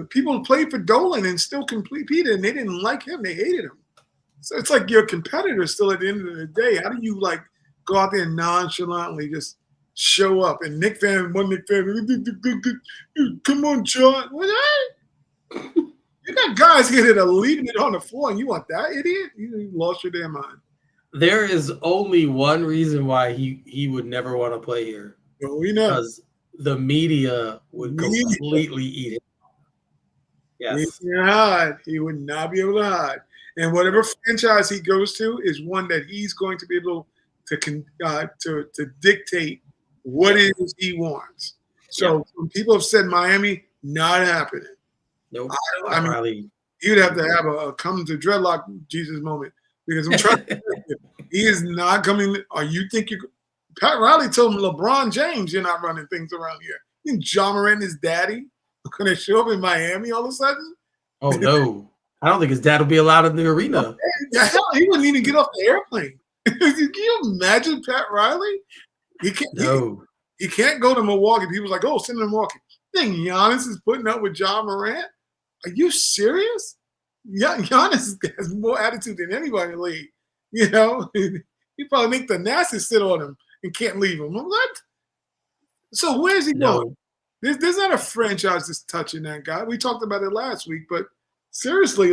People played for Dolan and still competed, and they didn't like him. They hated him. So it's like your competitor still at the end of the day. How do you go out there and nonchalantly just show up? And one Knick fan, come on, John. What? You got guys here that are leaving it on the floor, and you want that idiot? You lost your damn mind. There is only one reason why he would never want to play here. We know. Because the media would completely eat it. Yes. He can't hide. He would not be able to hide. And whatever franchise he goes to is one that he's going to be able to dictate what it is he wants. So when people have said Miami, not happening. Nope. I mean, you'd have to have a come to dreadlock Jesus moment because I'm trying to tell you, he is not coming. Or you think you Pat Riley told him, LeBron James, you're not running things around here. You think John Morant and his daddy are going to show up in Miami all of a sudden? Oh, no. I don't think his dad will be allowed in the arena. Hell, he wouldn't even get off the airplane. Can you imagine Pat Riley? He can't. No. He can't go to Milwaukee. People's like, oh, send him to Milwaukee. You think Giannis is putting up with John Morant? Are you serious? Giannis has more attitude than anybody in the league. You know, he probably make the Nasty sit on him and can't leave him. What? So where's he going? There's not a franchise that's touching that guy. We talked about it last week, but seriously,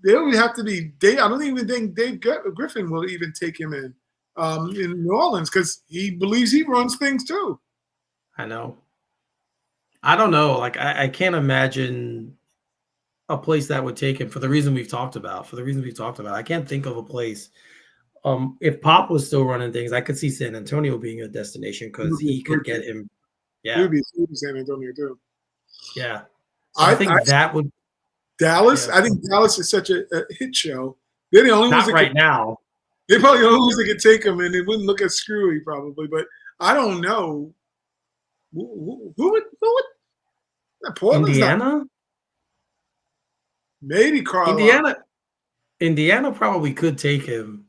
there would have to be I don't even think Dave Griffin will even take him in New Orleans because he believes he runs things too. I know. I don't know. I can't imagine a place that would take him for the reason we've talked about. I can't think of a place. If Pop was still running things, I could see San Antonio being a destination because he could get him. Yeah. He would be San Antonio too. Yeah. So I think that would. Dallas. Yeah. I think Dallas is such a hit show. They're the only ones right now. They're probably the only ones that could take him, and it wouldn't look as screwy probably. But I don't know. Who would? Portland's Indiana? Maybe Carlisle. Indiana probably could take him.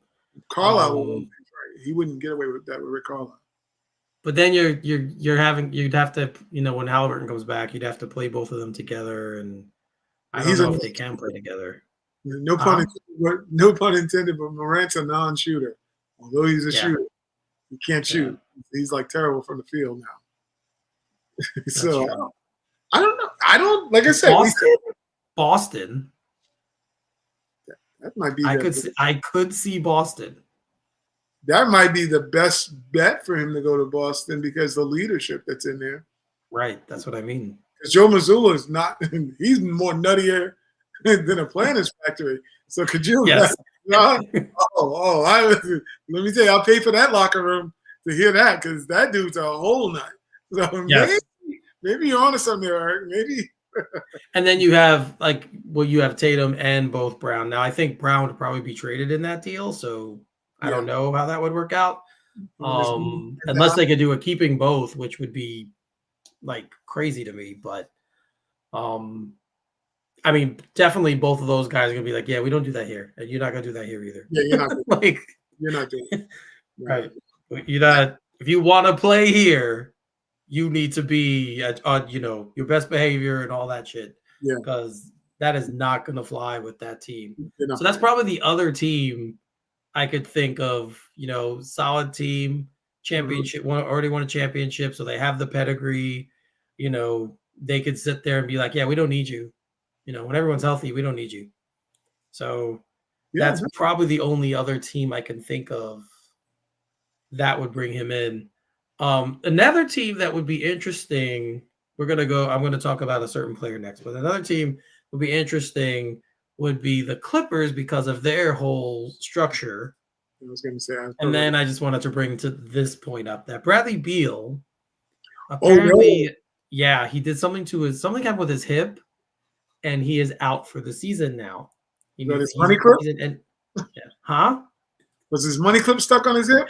Carlisle, he wouldn't get away with that with Rick Carlisle. But then you'd have to, when Halliburton comes back, you'd have to play both of them together, and I don't know if they can play together. No pun intended, but Morant's a non-shooter. Although he's a shooter, he can't shoot. Yeah. He's terrible from the field now. So I don't know. I don't like I said. Boston. That might be. I could see Boston. That might be the best bet for him to go to Boston because the leadership that's in there. Right. That's what I mean. Because Joe Mazzulla is not. He's more nuttier than a Planners Factory. So could you? Yes. Let me tell you, I'll pay for that locker room to hear that because that dude's a whole nut. So maybe you're onto something there, Eric. Maybe. And then you have you have Tatum and both Brown. Now I think Brown would probably be traded in that deal, so I don't know how that would work out. Unless they could do a keeping both, which would be crazy to me. But I mean, definitely both of those guys are gonna be like, yeah, we don't do that here, and you're not gonna do that here either. Yeah, you're not you're not doing it. Right. You're not. If you want to play here, you need to be on your best behavior and all that shit. Yeah. Because that is not gonna fly with that team. So that's probably the other team I could think of, solid team, championship, already won a championship, so they have the pedigree. They could sit there and be like, yeah, we don't need you. When everyone's healthy, we don't need you. So Yeah. that's probably the only other team I can think of that would bring him in. Another team that would be interesting, I'm going to talk about a certain player next, but another team would be interesting would be the Clippers because of their whole structure. I was going to say. And then I just wanted to bring to this point up that Bradley Beal, really? yeah, he did something happened with his hip, and he is out for the season now. His money clip? Huh? Was his money clip stuck on his hip?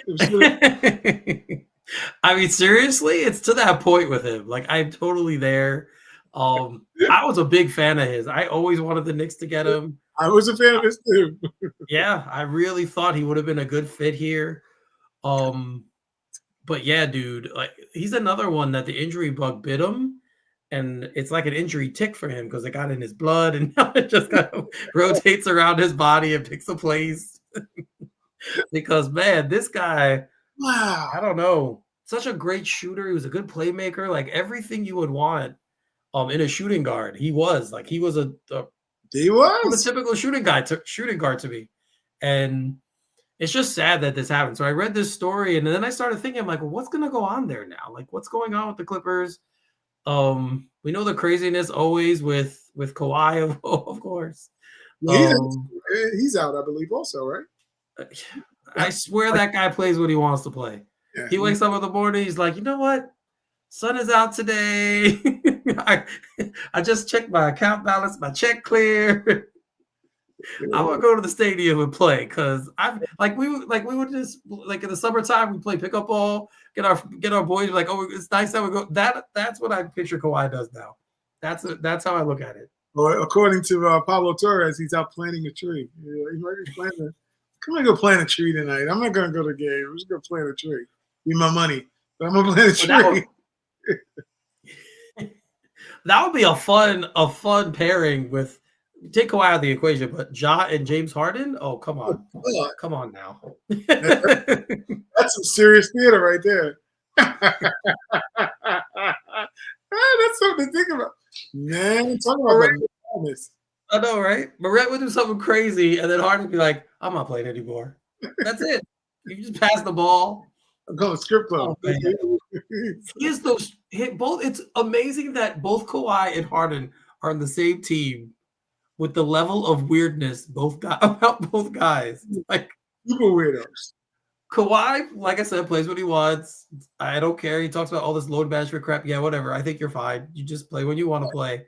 I mean, seriously, it's to that point with him. Like, I'm totally there. I was a big fan of his. I always wanted the Knicks to get him. I was a fan of his too. Yeah, I really thought he would have been a good fit here. But yeah, dude, like he's another one that the injury bug bit him, and it's like an injury tick for him because it got in his blood, and now it just kind of rotates around his body and picks a place. Because man, this guy, wow, I don't know, such a great shooter. He was a good playmaker, like everything you would want in a shooting guard. He was a typical shooting guard to me. And it's just sad that this happened. So I read this story and then I started thinking, I'm like, well, what's gonna go on there now? Like, what's going on with the Clippers? We know the craziness always with Kawhi, of course. Yeah, he's out, I believe, also, right? I swear that guy plays what he wants to play. Yeah, he wakes up in the morning, he's like, you know what? Sun is out today. I just checked my account balance, my check clear. I want to go to the stadium and play because we would just like in the summertime we play pickup ball, get our boys like, oh, it's nice that we go. That's what I picture Kawhi does now. That's how I look at it. Well, according to Pablo Torres, he's out planting a tree. Yeah, he might be planting. Come on, go plant a tree tonight. I'm not gonna go to the game. I'm just gonna plant a tree. Give me my money, but I'm gonna plant a tree. That would be a fun pairing with. Take Kawhi out of the equation, but Ja and James Harden. Oh, come on, come on now. That's some serious theater right there. That's something to think about, man. Talk about this. I know, right? Barrett would do something crazy, and then Harden would be like, "I'm not playing anymore." That's it. You just pass the ball. I'm going to strip club. Oh, he those hit both. It's amazing that both Kawhi and Harden are on the same team. With the level of weirdness about both guys. Like super weirdos. Kawhi, like I said, plays what he wants. I don't care. He talks about all this load management crap. Yeah, whatever. I think you're fine. You just play when you want to play.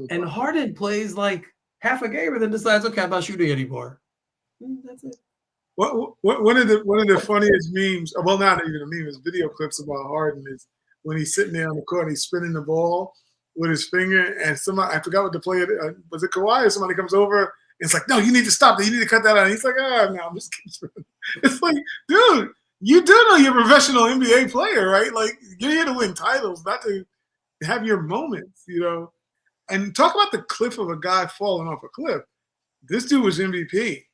And Harden plays like half a game and then decides, okay, I'm not shooting anymore. That's it. One of the funniest memes, well, not even a meme, is video clips about Harden is when he's sitting there on the court and he's spinning the ball with his finger, and somebody, I forgot what the player was. It Kawhi or somebody comes over and it's like, no, you need to stop that. You need to cut that out. And he's like, no, I'm just kidding. It's like, dude, you do know you're a professional NBA player, right? Like, you're here to win titles, not to have your moments, And talk about the cliff of a guy falling off a cliff. This dude was MVP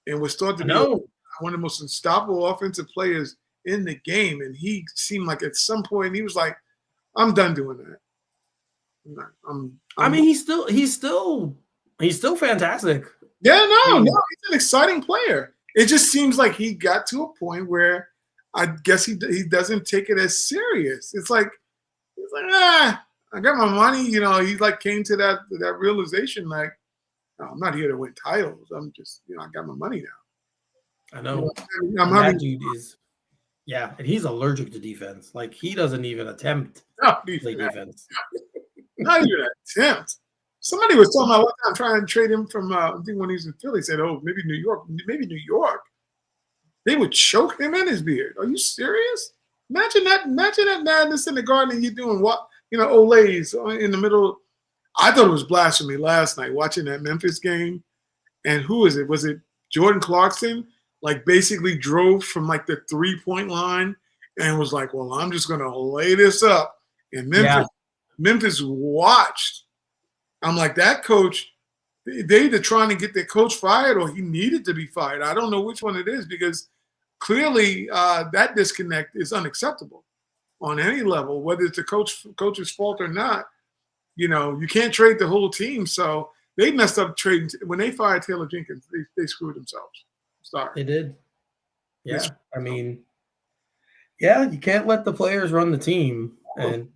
and was thought to be one of the most unstoppable offensive players in the game. And he seemed like at some point he was like, I'm done doing that. I mean, he's still fantastic. Yeah, no, he's an exciting player. It just seems like he got to a point where I guess he doesn't take it as serious. It's like he's like, I got my money. He like came to that realization, like, no, I'm not here to win titles. I'm just, I got my money now. I know. That dude is. Yeah, and he's allergic to defense. Like he doesn't even attempt to play defense. Not even an attempt. Somebody was talking about one time trying to trade him from, I think when he was in Philly, said, oh, maybe New York. They would choke him in his beard. Are you serious? Imagine that madness in the garden and you're doing what? Olays in the middle. I thought it was blasphemy last night watching that Memphis game. And who is it? Was it Jordan Clarkson? Like basically drove from like the 3-point line and was like, well, I'm just going to lay this up. And Memphis watched. I'm like, that coach They either trying to get their coach fired or he needed to be fired. I don't know which one it is because clearly that disconnect is unacceptable on any level, whether it's the coach's fault or not. You can't trade the whole team. So they messed up trading. When they fired Taylor Jenkins, they screwed themselves. Sorry. They did. Yeah. I mean, yeah, you can't let the players run the team. And,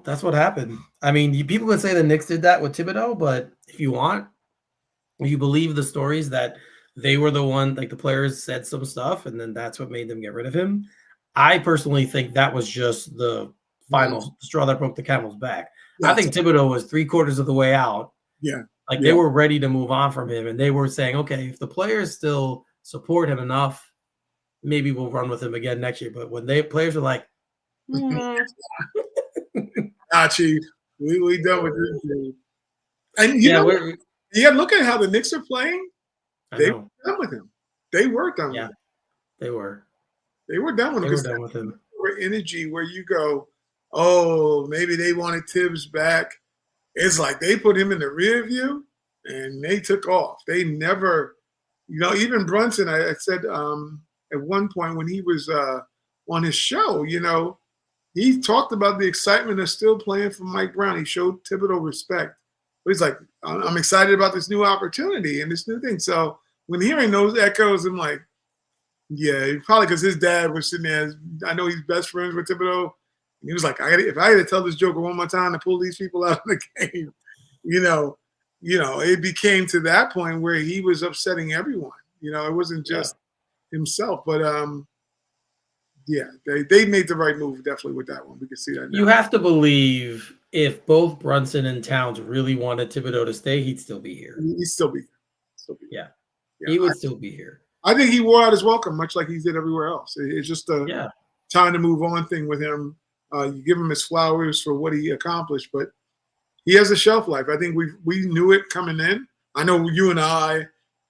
that's what happened. I mean, people would say the Knicks did that with Thibodeau, but if you want, you believe the stories that they were the one, like the players said some stuff, and then that's what made them get rid of him. I personally think that was just the final straw that broke the camel's back. I think Thibodeau was 3/4 of the way out. Yeah. They were ready to move on from him, and they were saying, okay, if the players still support him enough, maybe we'll run with him again next year. But when players are like, Chief, we done with this dude. And look at how the Knicks are playing. They were done with him. They were done with him. They were. They were done with him. They were done with him. Energy where you go, oh, maybe they wanted Tibbs back. It's like they put him in the rear view and they took off. They never, even Brunson, I said at one point when he was on his show, he talked about the excitement of still playing for Mike Brown. He showed Thibodeau respect. But he's like, I'm excited about this new opportunity and this new thing. So when hearing those echoes, I'm like, yeah, probably because his dad was sitting there. I know he's best friends with Thibodeau. And he was like, if I had to tell this joker one more time to pull these people out of the game, it became to that point where he was upsetting everyone. It wasn't just himself. But they made the right move definitely with that one. We can see that now. You have to believe if both Brunson and Towns really wanted Thibodeau to stay, he'd still be here. He'd still be here. Yeah. He would still be here. I think he wore out his welcome, much like he did everywhere else. It's just a time to move on thing with him. You give him his flowers for what he accomplished, but he has a shelf life. I think we knew it coming in. I know you and I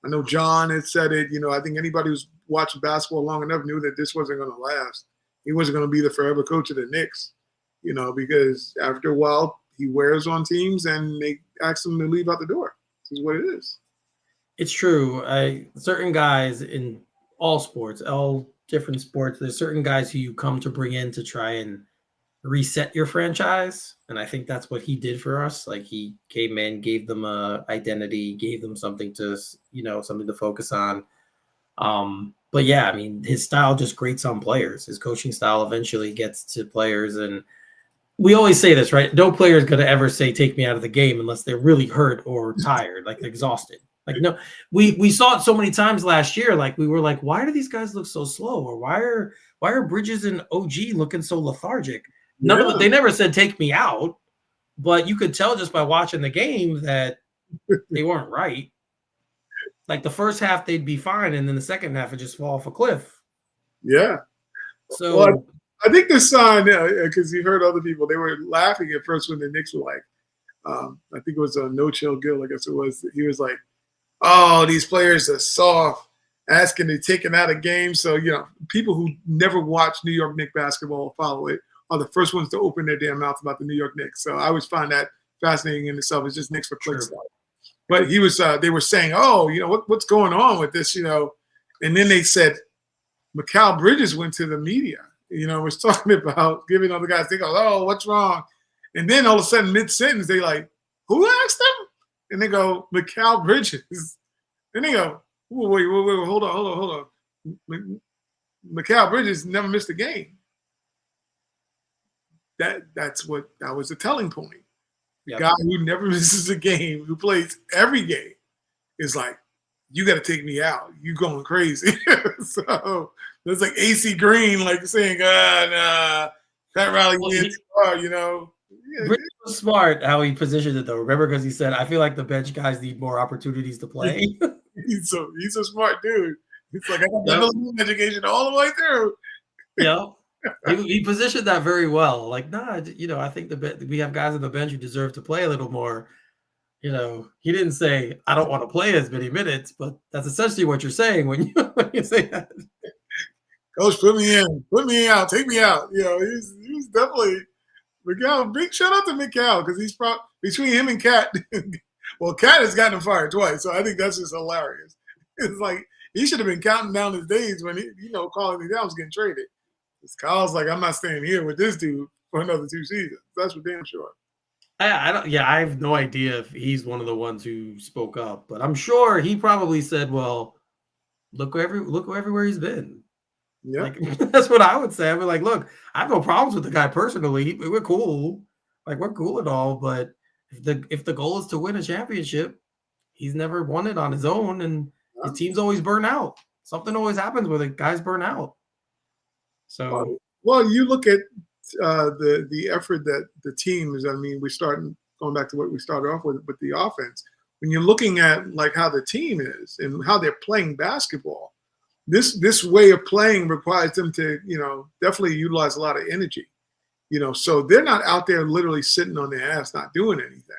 know John had said it. I think anybody who's watched basketball long enough knew that this wasn't going to last. He wasn't going to be the forever coach of the Knicks, because after a while he wears on teams and they ask him to leave out the door. This is what it is. It's true. Certain guys in all sports, all different sports, there's certain guys who you come to bring in to try and reset your franchise. And I think that's what he did for us. Like he came in, gave them a identity, gave them something to, something to focus on. But yeah, I mean, his style just grates on players. His coaching style eventually gets to players. And we always say this, right? No player is going to ever say, take me out of the game unless they're really hurt or tired, like exhausted. Like, no, we saw it so many times last year. Like we were like, why do these guys look so slow? Or why are Bridges and OG looking so lethargic? None of it, they never said take me out, but you could tell just by watching the game that they weren't right. Like the first half they'd be fine, and then the second half would just fall off a cliff. Yeah. So I think the sign, because you heard other people, they were laughing at first when the Knicks were like, I think it was a No Chill Gill, I guess it was. He was like, oh, these players are soft, asking to take it out of games. So, people who never watch New York Knicks basketball or follow it are the first ones to open their damn mouth about the New York Knicks. So I always find that fascinating in itself. It's just Knicks for clicks. But he was, they were saying, oh, what's going on with this, and then they said, Mikal Bridges went to the media, was talking about giving other guys, they go, oh, what's wrong? And then all of a sudden, mid-sentence, they like, who asked them? And they go, Mikal Bridges. And they go, wait, hold on. Mikal Bridges never missed a game. That was a telling point. The guy who never misses a game, who plays every game, is like, you got to take me out. You going crazy. So there's like AC Green, like saying, nah, Pat Riley wins, Bridges was smart how he positioned it though. Remember, because he said, I feel like the bench guys need more opportunities to play. He's a smart dude. He's like, I got the education all the way through. Yeah. He positioned that very well. Like, nah, I think we have guys on the bench who deserve to play a little more. He didn't say, I don't want to play as many minutes, but that's essentially what you're saying when you say that. Coach, put me in, put me out, take me out. He's definitely Mikal. Big shout out to Mikal because he's probably between him and Cat. Well, Cat has gotten him fired twice, so I think that's just hilarious. It's like he should have been counting down his days when calling me down was getting traded. Kyle's like, I'm not staying here with this dude for another 2 seasons. That's for damn sure. I don't. Yeah, I have no idea if he's one of the ones who spoke up, but I'm sure he probably said, "Well, look everywhere he's been." Yeah. Like that's what I would say. I'd be like, "Look, I have no problems with the guy personally. We're cool. Like we're cool at all. But if the goal is to win a championship, he's never won it on his own, and his team's always burn out. Something always happens where the guys burn out. So, well, you look at the effort that the team is. I mean, we starting going back to what we started off with the offense. When you're looking at like how the team is and how they're playing basketball, this way of playing requires them to definitely utilize a lot of energy. So they're not out there literally sitting on their ass not doing anything.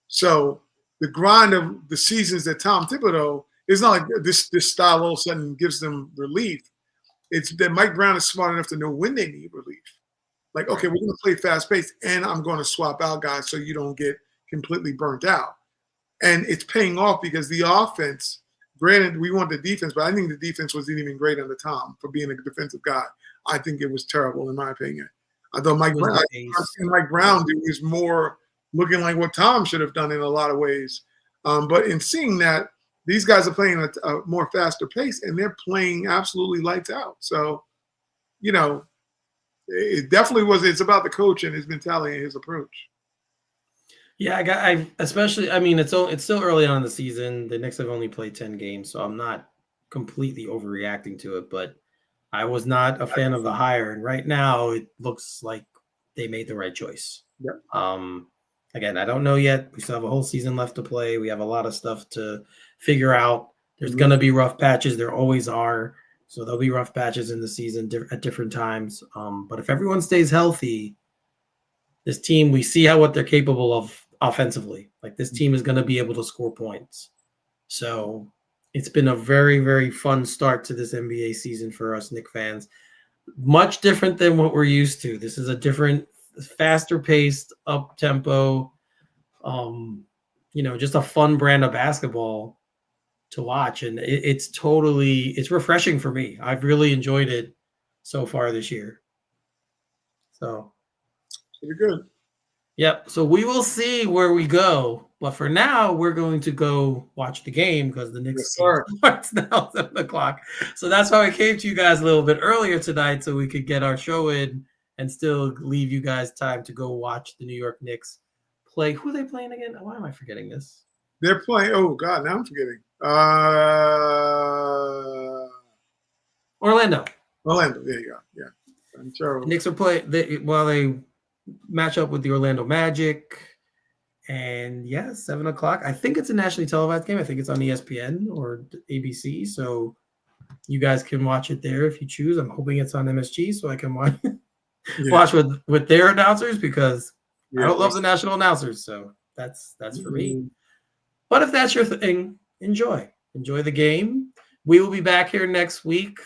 So the grind of the seasons that Tom Thibodeau is not like this style all of a sudden gives them relief. It's that Mike Brown is smart enough to know when they need relief. Like, okay, we're going to play fast paced, and I'm going to swap out guys so you don't get completely burnt out. And it's paying off because the offense, granted, we want the defense, but I think the defense wasn't even great under Tom for being a defensive guy. I think it was terrible, in my opinion. I thought Mike Brown is more looking like what Tom should have done in a lot of ways. But in seeing that, these guys are playing at a more faster pace, and they're playing absolutely lights out. So, it definitely was. It's about the coach and his mentality and his approach. Yeah, especially. I mean, it's still early on in the season. The Knicks have only played 10 games, so I'm not completely overreacting to it. But I was not a fan of the hire, and right now it looks like they made the right choice. Yeah. Again, I don't know yet. We still have a whole season left to play. We have a lot of stuff to figure out. There's going to be rough patches. There always are. So there'll be rough patches in the season at different times. But if everyone stays healthy, this team, we see what they're capable of offensively. Like this team is going to be able to score points. So it's been a very, very fun start to this NBA season for us Knicks fans. Much different than what we're used to. This is a different, faster paced, up tempo, just a fun brand of basketball to watch. And it's refreshing for me. I've really enjoyed it so far this year. So pretty good. Yep. So we will see where we go. But for now, we're going to go watch the game because the Knicks starts now 7 o'clock. So that's why I came to you guys a little bit earlier tonight so we could get our show in and still leave you guys time to go watch the New York Knicks play. Who are they playing again? Why am I forgetting this? They're playing. Oh God, now I'm forgetting. Orlando. There you go. Yeah. I'm sure. The Knicks are playing. They match up with the Orlando Magic. And 7 o'clock. I think it's a nationally televised game. I think it's on ESPN or ABC. So you guys can watch it there if you choose. I'm hoping it's on MSG so I can watch with their announcers because I don't love the national announcers. So that's for me. But if that's your thing, enjoy the game. We will be back here next week.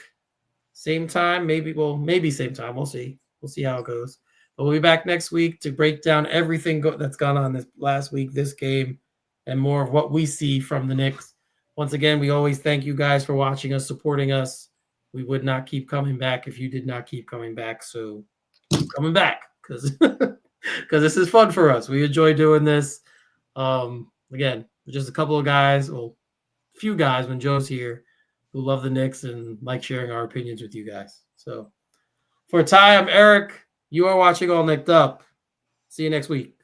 Same time, maybe same time. We'll see. We'll see how it goes. But we'll be back next week to break down everything that's gone on this last week, this game, and more of what we see from the Knicks. Once again, we always thank you guys for watching us, supporting us. We would not keep coming back if you did not keep coming back. So keep coming back because this is fun for us. We enjoy doing this. Again, just a couple of guys, a few guys when Joe's here who love the Knicks and like sharing our opinions with you guys. So for Ty, I'm Eric. You are watching All Knicked Up. See you next week.